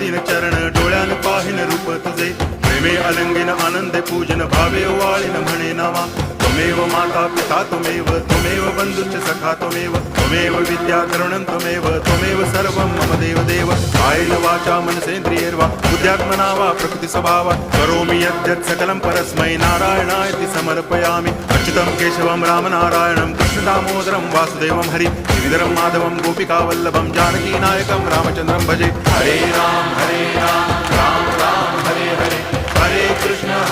दिन चरण डोळ्यान पाहिन रूप तुझे प्रेमे अलंगिन आनंदे पूजन भावे वाळीन म्हणे नावा त्वमेव माता पिता त्वमेव बंधुश्च सखा त्वमेव विद्या तरुणं त्वमेव सर्वं मम देव कायेन वाचा मनसेन्द्रियैर्वा बुद्ध्यात्मना वा प्रकृति स्वभावात् करोमि यद्यत् सकलं परस्मै नारायणायति समर्पयामि अच्युतं केशवं रामनारायणं कृष्णदामोदरं वासुदेवं हरि गिरिधरं माधवं गोपिकावल्लभं जानकीनायकं रामचन्द्रं भजे हरे राम राम राम हरे हरे हरे कृष्ण